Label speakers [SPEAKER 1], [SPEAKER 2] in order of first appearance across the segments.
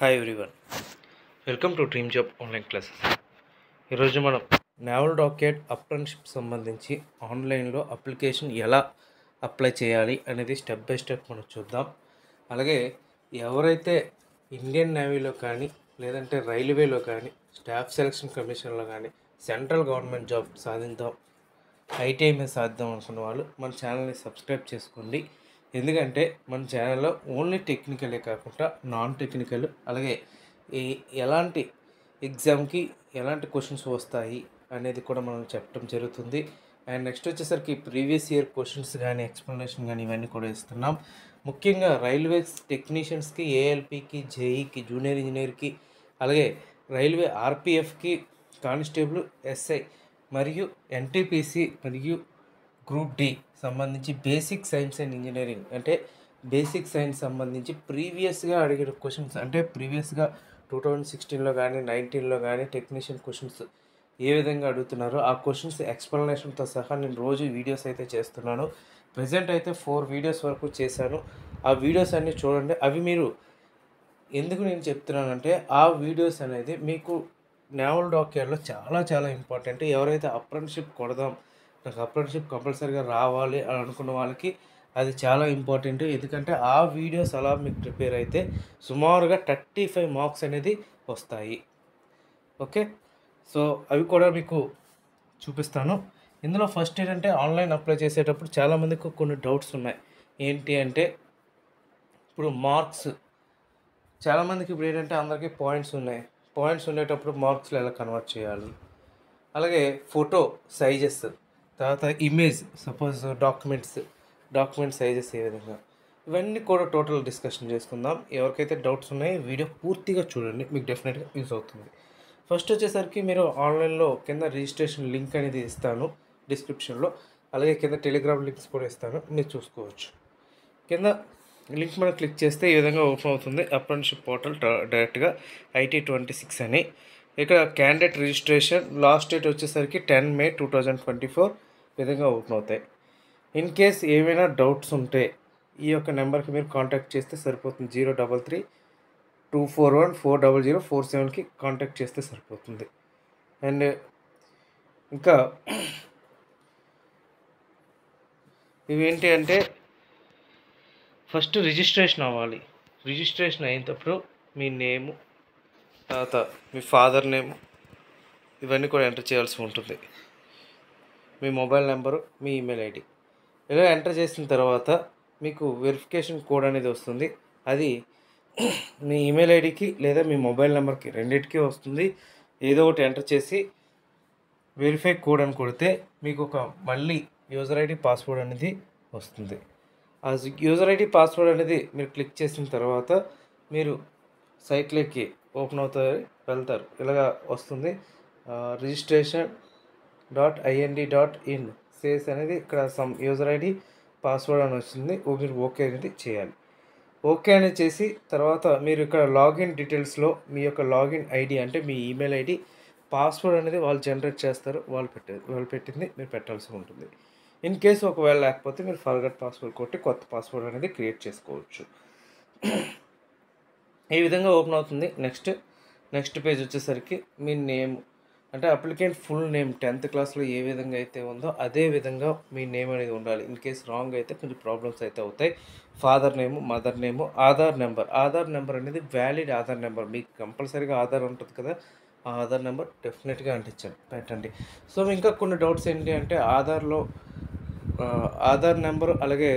[SPEAKER 1] Hi everyone, welcome to dream job online classes. ఈరోజు మనం naval dockyard apprenticeship సంబంధించి ఆన్లైన్లో అప్లికేషన్ ఎలా అప్లై చేయాలి అనేది స్టెప్ బై స్టెప్ మనం చూద్దాం. అలాగే ఎవరైతే ఇండియన్ నేవీలో కానీ లేదంటే రైల్వేలో కానీ స్టాఫ్ సెలక్షన్ కమిషన్లో కానీ సెంట్రల్ గవర్నమెంట్ జాబ్ సాధిద్దాం, ఐటీఐ మీద సాధిద్దాం అనుకున్న వాళ్ళు మన ఛానల్ని సబ్స్క్రైబ్ చేసుకోండి. ఎందుకంటే మన ఛానల్లో ఓన్లీ టెక్నికలే కాకుండా నాన్ టెక్నికల్, అలాగే ఈ ఎలాంటి ఎగ్జామ్కి ఎలాంటి క్వశ్చన్స్ వస్తాయి అనేది కూడా మనం చెప్పడం జరుగుతుంది. అండ్ నెక్స్ట్ వచ్చేసరికి ప్రీవియస్ ఇయర్ క్వశ్చన్స్ కానీ ఎక్స్ప్లెనేషన్ కానీ ఇవన్నీ కూడా ఇస్తున్నాం. ముఖ్యంగా రైల్వేస్ టెక్నీషియన్స్కి, ఏఎల్పికి, జేఈకి, జూనియర్ ఇంజనీర్కి, అలాగే రైల్వే ఆర్పిఎఫ్కి, కానిస్టేబుల్, ఎస్ఐ మరియు ఎన్టీపీసీ మరియు గ్రూప్ డి సంబంధించి బేసిక్ సైన్స్ అండ్ ఇంజనీరింగ్ అంటే బేసిక్ సైన్స్ సంబంధించి ప్రీవియస్గా అడిగిన క్వశ్చన్స్, అంటే ప్రీవియస్గా 2016లో కానీ 19లో కానీ టెక్నీషియన్ క్వశ్చన్స్ ఏ విధంగా అడుగుతున్నారో ఆ క్వశ్చన్స్ ఎక్స్ప్లెనేషన్తో సహా నేను రోజు వీడియోస్ అయితే చేస్తున్నాను. ప్రజెంట్ అయితే 4 వీడియోస్ వరకు చేశాను. ఆ వీడియోస్ అన్నీ చూడండి. అవి మీరు ఎందుకు నేను చెప్తున్నానంటే ఆ వీడియోస్ అనేది మీకు నేవల్ డాక్యార్డ్లో చాలా చాలా ఇంపార్టెంట్. ఎవరైతే అప్రెంటిస్‌షిప్ కొడదాం, నాకు అప్రెంటిస్‌షిప్ కంపల్సరీగా రావాలి అని అనుకున్న వాళ్ళకి అది చాలా ఇంపార్టెంట్. ఎందుకంటే ఆ వీడియోస్ అలా మీకు ప్రిపేర్ అయితే సుమారుగా 35 మార్క్స్ అనేది వస్తాయి. ఓకే, సో అవి కూడా మీకు చూపిస్తాను. ఇందులో ఫస్ట్ ఏంటంటే ఆన్లైన్ అప్లై చేసేటప్పుడు చాలామందికి కొన్ని డౌట్స్ ఉన్నాయి. ఏంటి అంటే ఇప్పుడు మార్క్స్ చాలామందికి ఇప్పుడు ఏంటంటే అందరికీ పాయింట్స్ ఉన్నాయి. పాయింట్స్ ఉండేటప్పుడు మార్క్స్లో ఎలా కన్వర్ట్ చేయాలి, అలాగే ఫోటో సైజెస్, తర్వాత ఇమేజ్, సపోజ్ డాక్యుమెంట్ సైజెస్ ఏ విధంగా, ఇవన్నీ కూడా టోటల్ డిస్కషన్ చేసుకుందాం. ఎవరికైతే డౌట్స్ ఉన్నాయో వీడియో పూర్తిగా చూడండి, మీకు డెఫినెట్గా యూజ్ అవుతుంది. ఫస్ట్ వచ్చేసరికి మీరు ఆన్లైన్లో కింద రిజిస్ట్రేషన్ లింక్ అనేది ఇస్తాను డిస్క్రిప్షన్లో, అలాగే కింద టెలిగ్రామ్ లింక్స్ కూడా ఇస్తాను, మీరు చూసుకోవచ్చు. కింద లింక్ మనం క్లిక్ చేస్తే ఈ విధంగా ఓపెన్ అవుతుంది. అప్రెంటిస్‌షిప్ పోర్టల్ డైరెక్ట్గా IT26 అని. ఇక్కడ క్యాండిడేట్ రిజిస్ట్రేషన్ లాస్ట్ డేట్ వచ్చేసరికి 10 మే 2024 విధంగా ఓపెన్ అవుతాయి. ఇన్ కేస్ ఏమైనా డౌట్స్ ఉంటే ఈ యొక్క నెంబర్కి మీరు కాంటాక్ట్ చేస్తే సరిపోతుంది. 033-241-40047కి కాంటాక్ట్ చేస్తే సరిపోతుంది. అండ్ ఇంకా ఇవేంటి అంటే ఫస్ట్ రిజిస్ట్రేషన్ అవ్వాలి. రిజిస్ట్రేషన్ అయినప్పుడు మీ నేము, తర్వాత మీ ఫాదర్ నేము, ఇవన్నీ కూడా ఎంటర్ చేయాల్సి ఉంటుంది. మీ మొబైల్ నెంబరు, మీ ఈమెయిల్ ఐడి ఇలా ఎంటర్ చేసిన తర్వాత మీకు వెరిఫికేషన్ కోడ్ అనేది వస్తుంది. అది మీ ఈమెయిల్ ఐడికి లేదా మీ మొబైల్ నెంబర్కి రెండింటికి వస్తుంది. ఏదో ఒకటి ఎంటర్ చేసి వెరిఫై కోడ్ అని కొడితే మీకు ఒక మళ్ళీ యూజర్ ఐడి పాస్వర్డ్ అనేది వస్తుంది. ఆ యూజర్ ఐడి పాస్వర్డ్ అనేది మీరు క్లిక్ చేసిన తర్వాత మీరు సైట్లోకి ఓపెన్ అవుతారు, వెళ్తారు, ఇలాగా వస్తుంది. registration.ind.in సేస్ అనేది ఇక్కడ సమ్ యూజర్ ఐడి పాస్వర్డ్ అని వస్తుంది. మీరు ఓకే అనేది చేయాలి. ఓకే అనేది చేసి తర్వాత మీరు ఇక్కడ లాగిన్ డీటెయిల్స్లో మీ యొక్క లాగిన్ ఐడి అంటే మీ ఈమెయిల్ ఐడి, పాస్వర్డ్ అనేది వాళ్ళు జనరేట్ చేస్తారు. వాళ్ళు పెట్టింది మీరు పెట్టాల్సి ఉంటుంది. ఇన్ కేసు ఒకవేళ లేకపోతే మీరు ఫర్గట్ పాస్వర్డ్ కొట్టి కొత్త పాస్వర్డ్ అనేది క్రియేట్ చేసుకోవచ్చు. ఈ విధంగా ఓపెన్ అవుతుంది. నెక్స్ట్ పేజ్ వచ్చేసరికి మీ నేమ్ అంటే అప్లికెంట్ ఫుల్ నేమ్ 10th క్లాస్లో ఏ విధంగా అయితే ఉందో అదే విధంగా మీ నేమ్ అనేది ఉండాలి. ఇన్ కేసు రాంగ్ అయితే కొంచెం ప్రాబ్లమ్స్ అయితే అవుతాయి. Father name, mother name, Aadhaar number అనేది వ్యాలిడ్ ఆధార్ నెంబర్. మీకు కంపల్సరీగా ఆధార్ ఉంటుంది కదా, ఆ ఆధార్ నెంబర్ డెఫినెట్గా పెట్టండి. సో ఇంకా కొన్ని డౌట్స్ ఏంటి అంటే ఆధార్ నెంబర్, అలాగే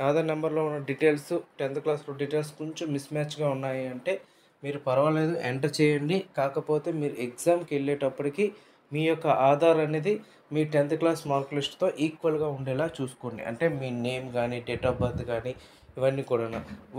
[SPEAKER 1] ఆధార్ నెంబర్లో ఉన్న డీటెయిల్స్ 10th క్లాస్లో డీటెయిల్స్ కొంచెం మిస్ మ్యాచ్గా ఉన్నాయి అంటే మీరు పర్వాలేదు ఎంటర్ చేయండి. కాకపోతే మీరు ఎగ్జామ్కి వెళ్ళేటప్పటికి మీ యొక్క ఆధార్ అనేది మీ 10th క్లాస్ మార్క్ లిస్ట్తో ఈక్వల్గా ఉండేలా చూసుకోండి. అంటే మీ నేమ్ కానీ, డేట్ ఆఫ్ బర్త్ కానీ ఇవన్నీ కూడా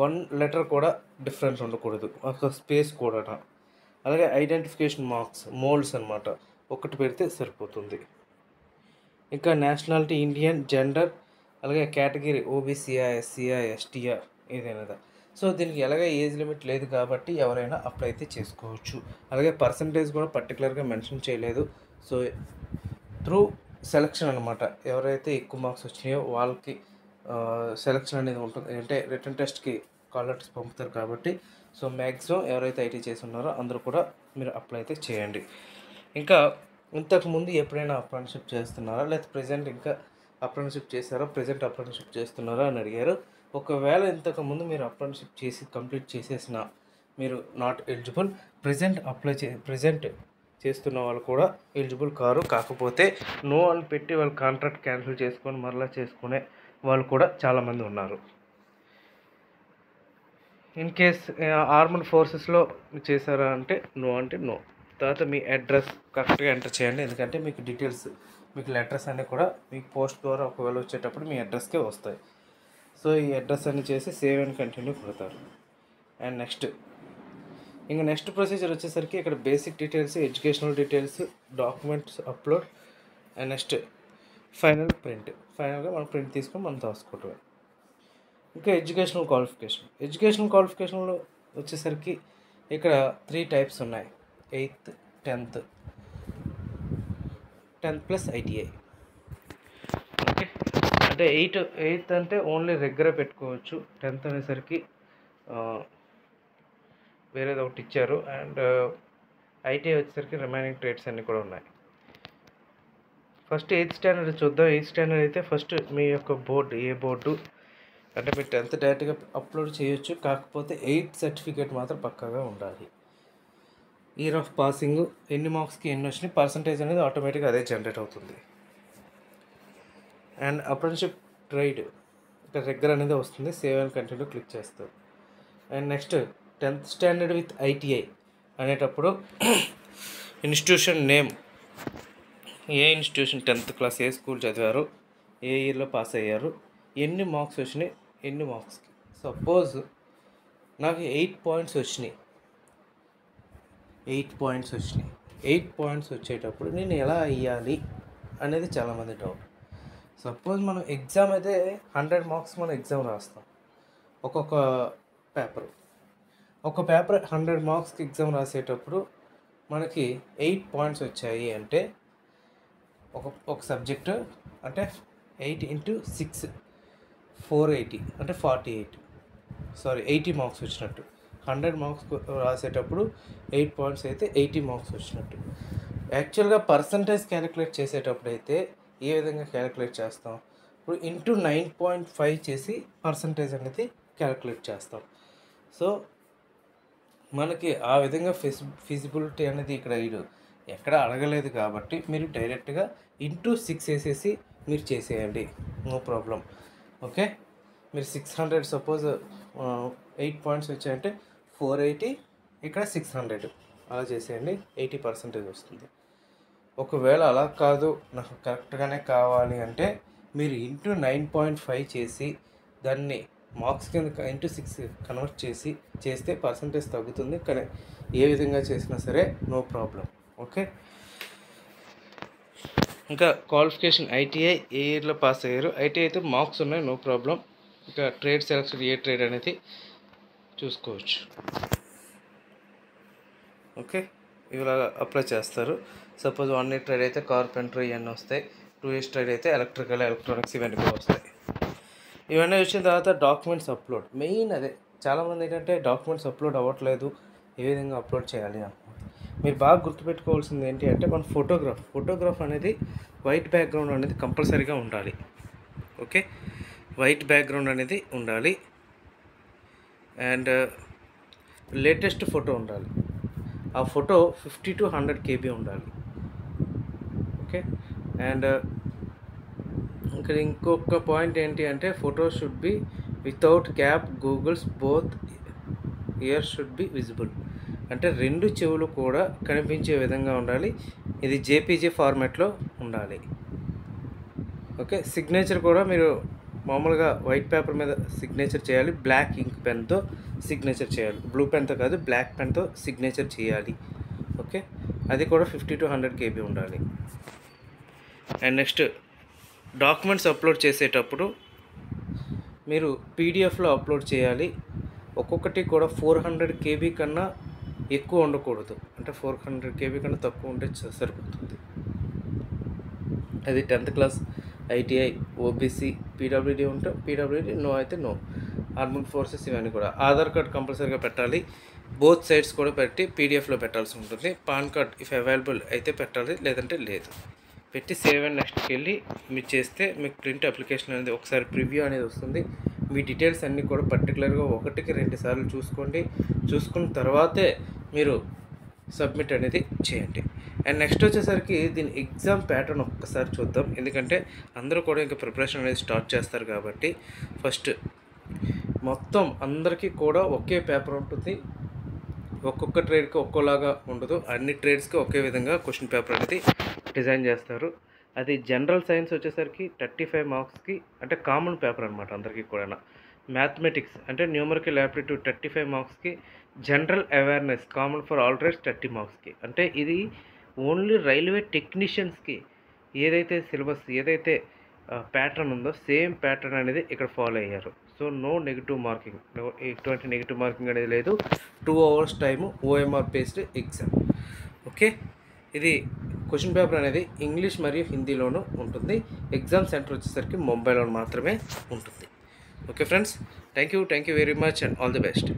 [SPEAKER 1] 1 లెటర్ కూడా డిఫరెన్స్ ఉండకూడదు, ఒక స్పేస్ కూడా. అలాగే ఐడెంటిఫికేషన్ మార్క్స్, మోల్డ్స్ అనమాట, ఒకటి పెడితే సరిపోతుంది. ఇంకా నేషనాలిటీ ఇండియన్, జెండర్, అలాగే కేటగిరీ ఓబీసీఆ, ఎస్సీఆ, ఎస్టీఆ ఏదైనా. సో దీనికి ఎలాగ ఏజ్ లిమిట్ లేదు కాబట్టి ఎవరైనా అప్లై అయితే చేసుకోవచ్చు. అలాగే పర్సంటేజ్ కూడా పర్టికులర్గా మెన్షన్ చేయలేదు. సో త్రూ సెలక్షన్ అనమాట, ఎవరైతే ఎక్కువ మార్క్స్ వచ్చినాయో వాళ్ళకి సెలక్షన్ అనేది ఉంటుంది. అంటే రిటర్న్ టెస్ట్కి కాల్ లెటర్స్ పంపుతారు కాబట్టి సో మ్యాక్సిమం ఎవరైతే ఐటీ చేసి ఉన్నారో అందరూ కూడా మీరు అప్లై అయితే చేయండి. ఇంకా ఇంతకుముందు ఎప్పుడైనా అప్రెంటిస్‌షిప్ చేస్తున్నారా? లేదా ప్రెజెంట్ ఇంకా అప్రెంటిస్‌షిప్ చేశారా? ప్రెజెంట్ అప్రెంటిస్‌షిప్ చేస్తున్నారా అని అడిగారు. ఒకవేళ ఇంతకుముందు మీరు అప్రెంటిస్‌షిప్ చేసి కంప్లీట్ చేసేసినా మీరు నాట్ ఎలిజిబుల్. ప్రెజెంట్ చేస్తున్న వాళ్ళు కూడా ఎలిజిబుల్ కారు. కాకపోతే నో అని పెట్టి వాళ్ళు కాంట్రాక్ట్ క్యాన్సిల్ చేసుకొని మరలా చేసుకునే వాళ్ళు కూడా చాలామంది ఉన్నారు. ఇన్ కేస్ ఆర్మ్డ్ ఫోర్సెస్లో చేశారా అంటే నో అంటే నో. తర్వాత మీ అడ్రస్ కరెక్ట్గా ఎంటర్ చేయండి, ఎందుకంటే మీకు డీటెయిల్స్ మీకు లెటర్స్ అన్నీ కూడా మీకు పోస్ట్ ద్వారా ఒకవేళ వచ్చేటప్పుడు మీ అడ్రస్కే వస్తాయి. సో ఈ అడ్రస్ అన్ని చేసి సేవ్ అండ్ కంటిన్యూ కొడతారు. అండ్ నెక్స్ట్ ప్రొసీజర్ వచ్చేసరికి ఇక్కడ basic details, educational details, documents upload and next final print. ఫైనల్గా మనం ప్రింట్ తీసుకొని మనం రాసుకోవటమే. ఇంకా ఎడ్యుకేషనల్ క్వాలిఫికేషన్లో వచ్చేసరికి ఇక్కడ 3 టైప్స్ ఉన్నాయి. 8th 10th 10th plus ITI. Okay, అంటే 8th అంటే ఓన్లీ రెగ్యులర్ పెట్టుకోవచ్చు. 10th అనేసరికి వేరేది ఒకటి ఇచ్చారు. అండ్ ఐటీఐ వచ్చేసరికి రిమైనింగ్ ట్రేడ్స్ అన్నీ కూడా ఉన్నాయి. ఫస్ట్ 8th స్టాండర్డ్ చూద్దాం. 8th స్టాండర్డ్ అయితే ఫస్ట్ మీ యొక్క బోర్డు, ఏ బోర్డు అంటే మీరు 10th డైరెక్ట్గా అప్లోడ్ చేయొచ్చు. కాకపోతే 8th సర్టిఫికేట్ మాత్రం పక్కాగా ఉండాలి. ఇయర్ ఆఫ్ పాసింగ్, ఎన్ని మార్క్స్కి ఎన్ని వచ్చినాయి, పర్సంటేజ్ అనేది ఆటోమేటిక్గా అదే జనరేట్ అవుతుంది. అండ్ అప్రెంటిస్‌షిప్ ట్రైడ్ ఇక్కడ రెగ్యులర్ అనేది వస్తుంది. సేవ్ అండ్ కంటిన్యూ క్లిక్ చేస్తారు. And next 10th standard with ITI అనేటప్పుడు ఇన్స్టిట్యూషన్ నేమ్, ఏ ఇన్స్టిట్యూషన్ 10th క్లాస్ ఏ స్కూల్ చదివారు, ఏ ఇయర్లో పాస్ అయ్యారు, ఎన్ని మార్క్స్ వచ్చినాయి, ఎన్ని మార్క్స్కి. సపోజ్ నాకు 8 పాయింట్స్ వచ్చినాయి. 8 పాయింట్స్ వచ్చేటప్పుడు నేను ఎలా అయ్యాలి అనేది చాలామంది డౌట్. సపోజ్ మనం ఎగ్జామ్ అయితే 100 మార్క్స్ మనం ఎగ్జామ్ రాస్తాం. ఒక్కొక్క పేపర్ 100 మార్క్స్కి ఎగ్జామ్ రాసేటప్పుడు మనకి 8 పాయింట్స్ వచ్చాయి అంటే ఒక సబ్జెక్టు అంటే 8 × 6 480 అంటే 80 మార్క్స్ వచ్చినట్టు. 100 మార్క్స్ రాసేటప్పుడు 8 పాయింట్స్ అయితే 80 మార్క్స్ వచ్చినట్టు. యాక్చువల్గా పర్సంటేజ్ క్యాలిక్యులేట్ చేసేటప్పుడు అయితే ఏ విధంగా క్యాలిక్యులేట్ చేస్తాం? ఇప్పుడు ఇంటూ 9.5 చేసి పర్సంటేజ్ అనేది క్యాలిక్యులేట్ చేస్తాం. సో మనకి ఆ విధంగా ఫిజిబిలిటీ అనేది ఇక్కడ ఎక్కడ అడగలేదు కాబట్టి మీరు డైరెక్ట్గా ఇంటూ 6 వేసేసి మీరు చేసేయండి, నో ప్రాబ్లం. ఓకే, మీరు 600 సపోజ్ 8 పాయింట్స్ వచ్చాయంటే 480 ఇక్కడ 600 అలా చేసేయండి, 80% వస్తుంది. ఒకవేళ అలా కాదు నాకు కరెక్ట్గానే కావాలి అంటే మీరు ఇంటూ 9.5 చేసి దాన్ని మార్క్స్ కింద ఇంటూ 6 కన్వర్ట్ చేస్తే పర్సంటేజ్ తగ్గుతుంది. కానీ ఏ విధంగా చేసినా సరే నో ప్రాబ్లం. ఓకే, ఇంకా క్వాలిఫికేషన్ ఐటీఐ ఏ ఇయర్లో పాస్ అయ్యారు. ఐటీఐ అయితే మార్క్స్ ఉన్నాయి, నో ప్రాబ్లం. ఇంకా ట్రేడ్ సెలక్షన్ ఏ ట్రేడ్ అనేది చూసుకోవచ్చు. ఓకే, ఇవి అప్లై చేస్తారు. సపోజ్ 1 ఇయర్ ట్రేడ్ అయితే కార్పెంటర్ ఇవన్నీ వస్తాయి. 2 ఇయర్స్ ట్రేడ్ అయితే ఎలక్ట్రికల్, ఎలక్ట్రానిక్స్ ఇవన్నీ కూడా వస్తాయి. ఇవన్నీ వచ్చిన తర్వాత డాక్యుమెంట్స్ అప్లోడ్, మెయిన్ అదే. చాలామంది ఏంటంటే డాక్యుమెంట్స్ అప్లోడ్ అవ్వట్లేదు, ఏ విధంగా అప్లోడ్ చేయాలి అని. మీరు బాగా గుర్తుపెట్టుకోవాల్సింది ఏంటి అంటే మన ఫోటోగ్రాఫ్ అనేది వైట్ బ్యాక్గ్రౌండ్ అనేది కంపల్సరీగా ఉండాలి. ఓకే, వైట్ బ్యాక్గ్రౌండ్ అనేది ఉండాలి. అండ్ లేటెస్ట్ ఫోటో ఉండాలి. ఆ ఫోటో 50 to 100 KB ఉండాలి. ఓకే, అండ్ ఇక్కడ ఇంకొక పాయింట్ ఏంటి అంటే photo should be without cap, Google's both years should be visible. అంటే 2 చెవులు కూడా కనిపించే విధంగా ఉండాలి. ఇది జేపీజీ ఫార్మాట్లో ఉండాలి. ఓకే, సిగ్నేచర్ కూడా మీరు మామూలుగా వైట్ పేపర్ మీద సిగ్నేచర్ చేయాలి. బ్లాక్ ఇంక్ పెన్తో సిగ్నేచర్ చేయాలి, బ్లూ పెన్తో కాదు, బ్లాక్ పెన్తో సిగ్నేచర్ చేయాలి. ఓకే, అది కూడా 50 to 100 KB ఉండాలి. అండ్ నెక్స్ట్ డాక్యుమెంట్స్ అప్లోడ్ చేసేటప్పుడు మీరు పీడిఎఫ్లో అప్లోడ్ చేయాలి. ఒక్కొక్కటి కూడా 400 KB కన్నా ఎక్కువ ఉండకూడదు. అంటే 400 KB కన్నా తక్కువ ఉంటే సరిపోతుంది. అది 10th class, ITI, OBC, PWD ఉంటే పీడబ్ల్యూడీ, నో అయితే నో. ఆర్మ్డ్ ఫోర్సెస్ ఇవన్నీ కూడా. ఆధార్ కార్డ్ కంపల్సరీగా పెట్టాలి. బోత్ సైడ్స్ కూడా పెట్టి పీడిఎఫ్లో పెట్టాల్సి ఉంటుంది. పాన్ కార్డ్ ఇఫ్ అవైలబుల్ అయితే పెట్టాలి, లేదంటే లేదు. పెట్టి సేవ్ అండ్ నెక్స్ట్కి వెళ్ళి మీరు చేస్తే మీకు ప్రింట్ అప్లికేషన్ అనేది ఒకసారి ప్రివ్యూ అనేది వస్తుంది. మీ డీటెయిల్స్ అన్నీ కూడా పర్టికులర్గా 1-2 సార్లు చూసుకోండి. చూసుకున్న తర్వాతే మీరు సబ్మిట్ అనేది చేయండి. అండ్ నెక్స్ట్ వచ్చేసరికి దీని ఎగ్జామ్ ప్యాటర్న్ ఒక్కసారి చూద్దాం. ఎందుకంటే అందరూ కూడా ఇంకా ప్రిపరేషన్ అనేది స్టార్ట్ చేస్తారు కాబట్టి ఫస్ట్ మొత్తం అందరికీ కూడా ఒకే పేపర్ ఉంటుంది. ఒక్కొక్క ట్రేడ్కి ఒక్కోలాగా ఉండదు. అన్ని ట్రేడ్స్కి ఒకే విధంగా క్వశ్చన్ పేపర్ అనేది డిజైన్ చేస్తారు. అది జనరల్ సైన్స్ వచ్చేసరికి 35 మార్క్స్కి అంటే కామన్ పేపర్ అనమాట అందరికీ కూడా. మ్యాథమెటిక్స్ అంటే న్యూమరికల్ యాప్టిట్యూడ్ 35 మార్క్స్కి, general awareness common for all trades 30 మార్క్స్కి. అంటే ఇది ఓన్లీ రైల్వే టెక్నీషియన్స్కి ఏదైతే సిలబస్ ఏదైతే ప్యాటర్న్ ఉందో సేమ్ ప్యాటర్న్ అనేది ఇక్కడ ఫాలో అయ్యారు. సో నో నెగిటివ్ మార్కింగ్, ఎటువంటి నెగిటివ్ మార్కింగ్ అనేది లేదు. 2 hours time OMR based exam. Okay, ఇది క్వశ్చన్ పేపర్ అనేది ఇంగ్లీష్ మరియు హిందీలోనూ ఉంటుంది. ఎగ్జామ్ సెంటర్ వచ్చేసరికి ముంబైలో మాత్రమే ఉంటుంది. Okay friends, thank you very much and all the best.